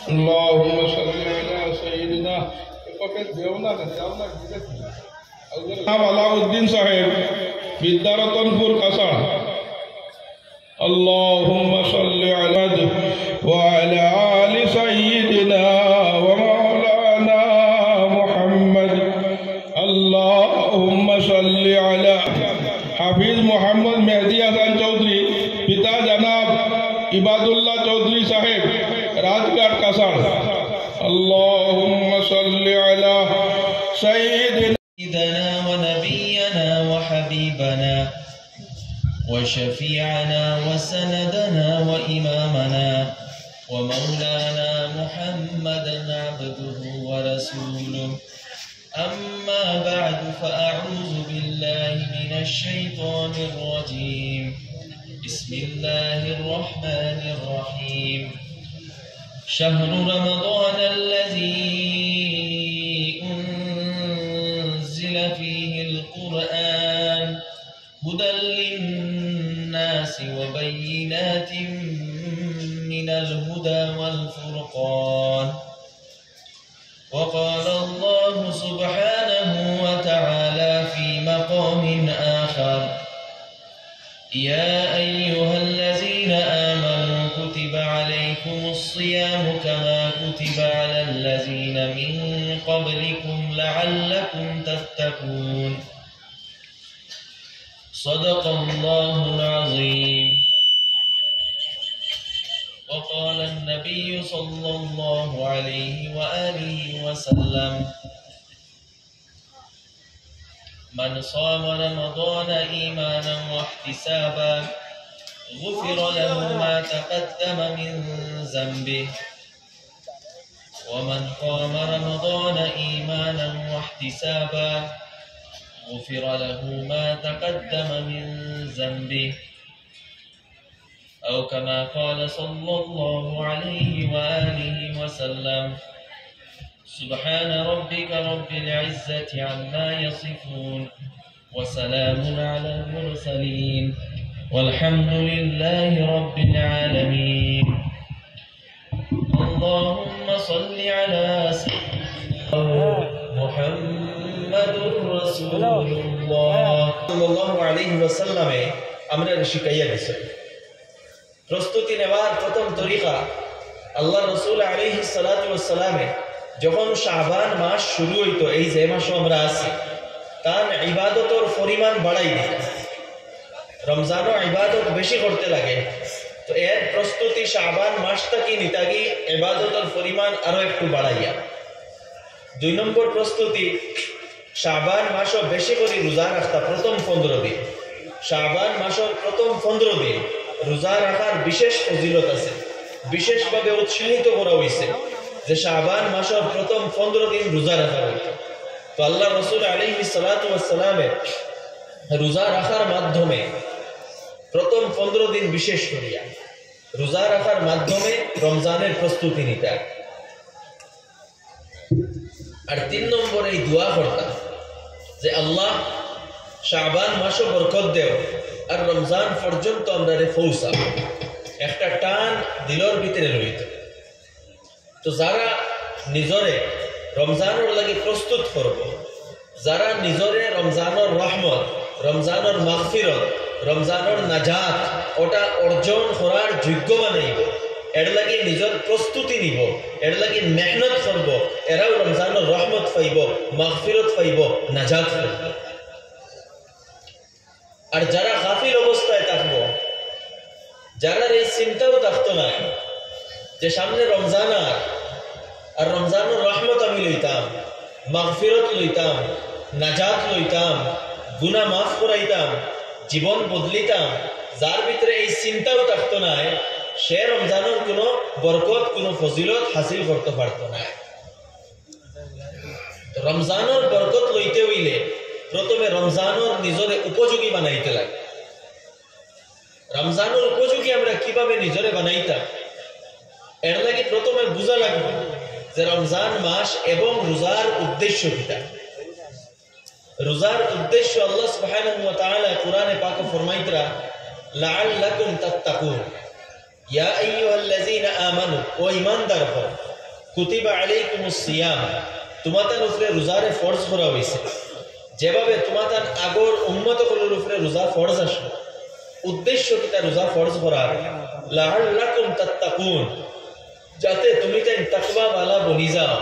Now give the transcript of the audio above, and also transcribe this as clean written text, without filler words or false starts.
اللهم صل على سيدنا আলাউদ্দিন সাহেব বিদ্যারতনপুর কাসার اللهم صل على وعلى آل سيدنا ومولانا محمد اللهم صل على حفيظ محمد मेहदी हसन चौधरी पिता जनाब इबादुल्लाह चौधरी साहेब राजघाट कासार اللهم صل على سيدنا ونبينا وحبيبنا وشفيعنا وسندنا وإمامنا ومولانا محمدا عبده ورسوله أما بعد فأعوذ بالله من الشيطان الرجيم بسم الله الرحمن الرحيم شهر رمضان الذي أنزل فيه القرآن هدى للناس وبينات من الهدى والفرقان وقال الله سبحانه وتعالى في مقام آخر يا أيها الذين آمنوا كتب عليكم الصيام كما كتب على الذين من قبلكم لعلكم تتقون صدق الله العظيم وقال النبي صلى الله عليه وآله وسلم من صام رمضان إيمانا واحتسابا غفر له ما تقدم من ذنبه ومن قام رمضان إيمانا واحتسابا غفر له ما تقدم من ذنبه أو كما قال صلى الله عليه وآله وسلم سبحان ربك رب العزة عما يصفون وسلام على المرسلين والحمد لله رب العالمين اللهم صل على سيدنا محمد رسول الله صلى الله عليه وسلم আমরা শিখাইয়া দিছি প্রস্তুতি নেওয়ার প্রথম তরিকা আল্লাহ রাসূল আলাইহিস সালাতু ওয়াস সালামে যখন শাবান মাস শুরু হইতো এই যে মাসে আমরা আছি তার ইবাদতের পরিমাণ বাড়াই দিত রমজানও ইবাদত বেশি করতে লাগে তো এর প্রস্তুতি শাবান মাসটা কি নিতাগি ইবাদতের পরিমাণ আরো একটু বাড়াইয়া দুই নম্বর প্রস্তুতি শাবান মাসও বেশি করে রোজা রাখতা প্রথম 15 দিন শাবান মাসের প্রথম 15 দিন রোজা রাখার বিশেষ ফজিলত আছে বিশেষভাবে উৎসাহিত করা হয়েছে যে শাবান মাসের প্রথম 15 দিন রোজা রাখা হইতো তো আল্লাহ রাসূল আলাইহিস সালাতু ওয়াস সালামের রোজা রাখার মাধ্যমে প্রথম 15 দিন বিশেষ করিয়া রোজা রাখার মাধ্যমে রমজানের প্রস্তুতি নিতা আর 3 নম্বরে এই দোয়া করতা যে আল্লাহ শাবান মাসে বরকত দেও আর রমজান পর্যন্ত আমরারে পৌঁছা একটা টান দিলর ভিতরে রইত তো যারা নিজরে রমজানের লাগি প্রস্তুত করব যারা নিজরে রমজানের রহমত রমজানের মাগফিরত রমজানের নাজাত ওটা অর্জন করার যোগ্য বানাইব এর লাগি নিজের প্রস্তুতি নিব এর লাগি মেহনত করব এরাও রমজানের রহমত পাইব মাগফিরত পাইব নাজাত পাইব আর যারা গাফিল অবস্থায় থাকবো যারা এই চিন্তাও থাকতো না যে সামনে রমজান আর রমজানের রহমত আমি লইতাম মাগফিরত লইতাম নাজাত লইতাম গুনাহ মাফ করাইতাম জীবন বদলিতাম যার ভিতরে এই চিন্তাও থাকতো না সে রমজানের কোনো বরকত কোনো ফজিলত হাসিল করতে পারতো না রমজানের বরকত লইতে হইলে প্রথমে রমজানের নিজরে উপযোগী বানাইতে লাগে রমজানের উপযোগী আমরা কিভাবে নিজরে বানাইতাম এর লাগি প্রথমে বুঝা লাগবে যে রমজান মাস এবং রোজার উদ্দেশ্য কিটা রোজার উদ্দেশ্য আল্লাহ সুবহানাহু ওয়া তাআলা কোরআনে পাকে ফরমাইতরা লাআল্লাকুম তাত্তাকুন ইয়া আইয়ুহাল্লাযীনা আমানু ও ঈমানদারগণ কুতিবা আলাইকুমুস সিয়াম তোমাদের উপরে রোজারে ফরজ করা হয়েছে যেভাবে তোমাদের আগর উম্মতগুলোর উপরে রোজা ফরজ আসলো উদ্দেশ্য কি তা রোজা ফরজ করার লাআল্লাকুম তাত্তাকুন যাতে তুমি তাকওয়া ওয়ালা বনি যাও